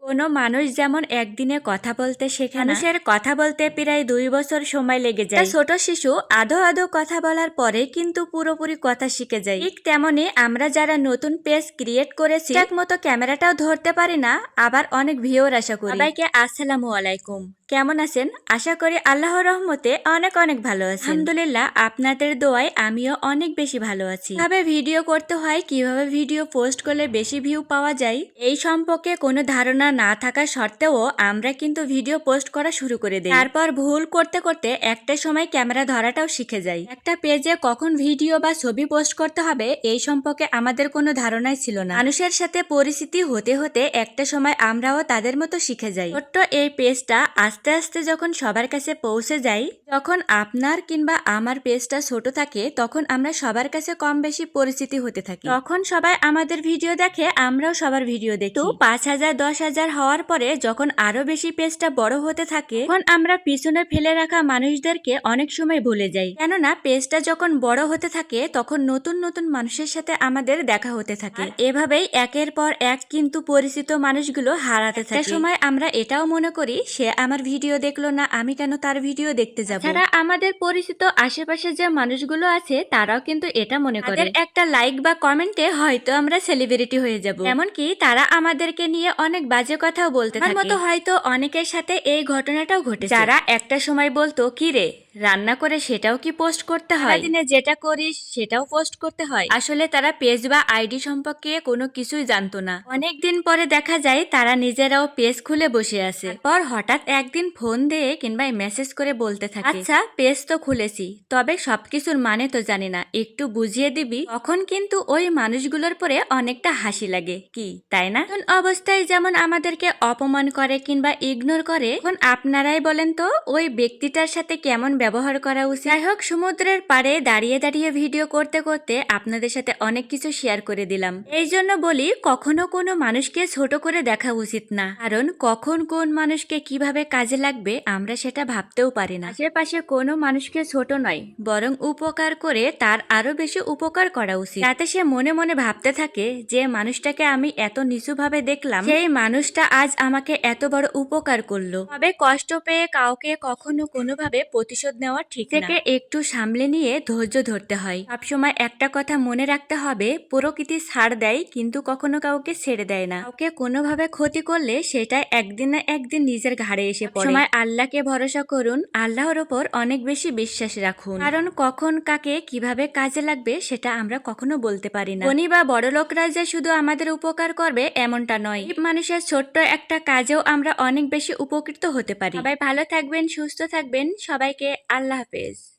কোনো মানুষ যেমন একদিনে কথা বলতে শেখে না, মানুষের কথা বলতে প্রায় 2 বছর সময় লেগে যায়। ছোট শিশু আধো আধো কথা বলার পরে কিন্তু পুরোপুরি কথা শিখে যায়। ঠিক তেমনি আমরা যারা নতুন পেজ ক্রিয়েট করেছি ঠিক মতো ক্যামেরাটাও ধরতে পারি না, আবার অনেক ভিউর আশা করি। সবাইকে আসসালামু আলাইকুম, কেমন আছেন? আশা করি আল্লাহর রহমতে অনেক অনেক ভালো আছেন। আলহামদুলিল্লাহ, আপনাদের দোয়ায় আমিও অনেক বেশি ভালো আছি। কিভাবে ভিডিও করতে হয়, কিভাবে ভিডিও পোস্ট করলে বেশি ভিউ পাওয়া যায়, এই সম্পর্কে কোনো ধারণা না থাকা সত্ত্বেও আমরা কিন্তু ভিডিও পোস্ট করা শুরু করে দিই। তারপর ভুল করতে করতে একটা সময় ক্যামেরা ধরাটাও শিখে যাই। একটা পেজে কখন ভিডিও বা ছবি পোস্ট করতে হবে এই সম্পর্কে আমাদের কোনো ধারণাই ছিল না। মানুষের সাথে পরিচিতি হতে হতে একটা সময় আমরাও তাদের মতো শিখে যাই। ছোট্ট এই পেজটা আস্তে আস্তে যখন সবার কাছে পৌঁছে যাই, যখন আপনার কিংবা আমার পেজটা ছোট থাকে তখন আমরা সবার কাছে কম বেশি পরিচিতি হতে থাকি। তখন সবাই আমাদের ভিডিও দেখে, আমরাও সবার ভিডিও দেখি। 5,000 10,000 হওয়ার পরে যখন আরো বেশি পেজটা বড় হতে থাকে তখন আমরা পিছনে ফেলে রাখা মানুষদেরকে অনেক সময় ভুলে যাই। কেননা পেজটা যখন বড় হতে থাকে তখন নতুন নতুন মানুষের সাথে আমাদের দেখা হতে থাকে। এভাবেই একের পর এক কিন্তু পরিচিত মানুষগুলো হারাতে থাকে। সময় আমরা এটাও মনে করি সে আমার ভিডিও দেখলো না, আমি কেন তার ভিডিও দেখতে যাব। যারা আমাদের পরিচিত আশেপাশে যে মানুষগুলো আছে তারাও কিন্তু এটা মনে করে একটা লাইক বা কমেন্টে হয়তো আমরা সেলিব্রিটি হয়ে যাব। এমনকি তারা আমাদেরকে নিয়ে অনেক বাজে কথাও বলতে থাকে। আমার মতো হয়তো অনেকের সাথে এই ঘটনাটাও ঘটেছে। যারা একটা সময় বলতো কি রে রান্না করে সেটাও কি পোস্ট করতে হয়, দিনে যেটা করিস সেটাও পোস্ট করতে হয়। আসলে তারা পেজ বা আইডি সম্পর্কে কোনো কিছুই জানতো না। অনেকদিন পরে দেখা যায় তারা নিজেরাও পেজ খুলে বসে আছে। পর হঠাৎ একদিন ফোন দিয়ে কিংবা মেসেজ করে বলতে থাকে, আচ্ছা পেজ তো খুলেছি, তবে সবকিছুর মানে তো জানি না, একটু বুঝিয়ে দিবি। তখন কিন্তু ওই মানুষগুলোর পরে অনেকটা হাসি লাগে, কি তাই না? অবস্থায় যেমন আমাদেরকে অপমান করে কিংবা ইগনোর করে, এখন আপনারাই বলেন তো ওই ব্যক্তিটার সাথে কেমন ব্যবহার করা উচিত। যাই হোক, সমুদ্রের পাড়ে দাঁড়িয়ে দাঁড়িয়ে ভিডিও করতে করতে আপনাদের সাথে অনেক কিছু শেয়ার করে দিলাম। এই জন্য বলি কখনো কোনো মানুষকে ছোট করে দেখা উচিত না, কারণ কখন কোন মানুষকে কিভাবে কাজে লাগবে আমরা সেটা ভাবতেও পারি না। আশেপাশে কোনো মানুষকে ছোট নয়, বরং উপকার করে তার আরো বেশি উপকার করা উচিত, যাতে সে মনে মনে ভাবতে থাকে যে মানুষটাকে আমি এত নিচুভাবে দেখলাম, সেই মানুষটা আজ আমাকে এত বড় উপকার করলো। তবে কষ্ট পেয়ে কাউকে কখনো কোনোভাবে প্রতিশোধ নেওয়া ঠিক না। থেকে একটু সামলে নিয়ে ধৈর্য ধরতে হয়। সবসময় একটা কথা মনে রাখতে হবে, প্রকৃতি ছাড় দেয় কিন্তু কখনো কাউকে ছেড়ে দেয় না। কাউকে কোনোভাবে ক্ষতি করলে সেটা একদিন না একদিন নিজের ঘাড়ে এসে পড়ে। সময় আল্লাহকে ভরসা করুন, আল্লাহর ওপর অনেক বেশি বিশ্বাস রাখুন, কারণ কখন কাকে কিভাবে কাজে লাগবে সেটা আমরা কখনো বলতে পারি না। ধনী বা বড় লোকরা যে শুধু আমাদের উপকার করবে এমনটা নয়, মানুষের ছোট্ট একটা কাজেও আমরা অনেক বেশি উপকৃত হতে পারি। সবাই ভালো থাকবেন, সুস্থ থাকবেন, সবাইকে আল্লাহ হাফেজ।